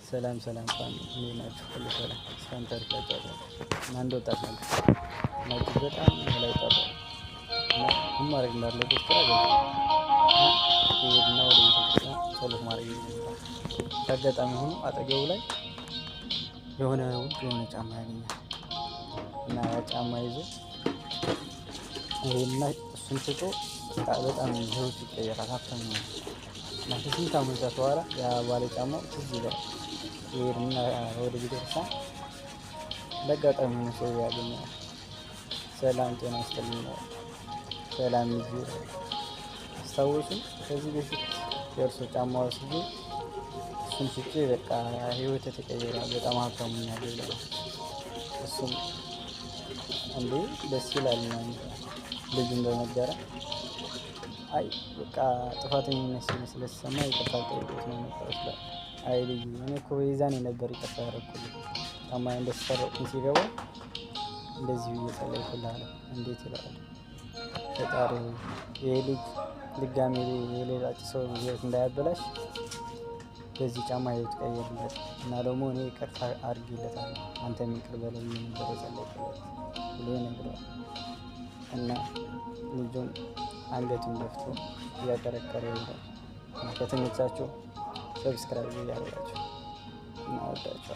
ሰላም ሰላም እንዴት ናችሁ? ሁሉ ሰላም ስካንተር ካጫለ እና እንደወጣት ነው ማለት በጣም ላይ ጠራ እና ምን ማድረግ እንዳለበት ግራ ገባኝ። እና ወደ ቤተክርስቲያን ጸሎት ማድረግ ይጀምራል። በአጋጣሚ ሆኖ አጠገቡ ላይ የሆነ ውድ የሆነ ጫማ ያገኛል እና ያ ጫማ ይዞ ይሄና እሱን ትቶ በጣም ህይወት ይቀየራል። ሀብታም ነው እና ከስንት ዓመታት በኋላ ያ ባለ ጫማው ትዝ ይላል። ይሄድና ወደ ቤተክርስቲያን በአጋጣሚ ነው ሰው ያገኘዋል። ሰላም ጤና ይስጥልኝ። ሰላም ይዤ አስታወሱኝ። ከዚህ በፊት የእርሶ ጫማ ወስጄ እሱን ሽጬ በቃ ህይወቴ ተቀይሯል፣ በጣም ሀብታም ሆኛለሁ ይላል። እሱም እንዴ ደስ ይላል ምናምን ልጁን በነገረን አይ በቃ ጥፋተኝነት ስለተሰማ ይቅርታ ጠይቆት ነው የመጣሁት ይላል። አይ ልጅ እኔ እኮ የዛኔ ነበር ይቅርታ ያደረኩልህ ጫማዬን እንደሰረቁኝ ሲገባ እንደዚህ ብዬ ጸለይኩልህ አለ። እንዴት ይላል ፈጣሪ ይሄ ልጅ ድጋሜ የሌላ ሰው ህይወት እንዳያበላሽ በዚህ ጫማ ህይወት ቀይርለት እና ደግሞ እኔ ይቅርታ አድርጌለታለሁ አንተም ይቅር በለው ብዬ ነበር የጸለይኩለት ብሎ ይነግረዋል። እና ልጁን አንገቱን ደፍቶ እያከረከረ ይሄዳል። ከተመቻችሁ ሰብስክራይብ እያደረጋችሁ እናወዳችኋለን።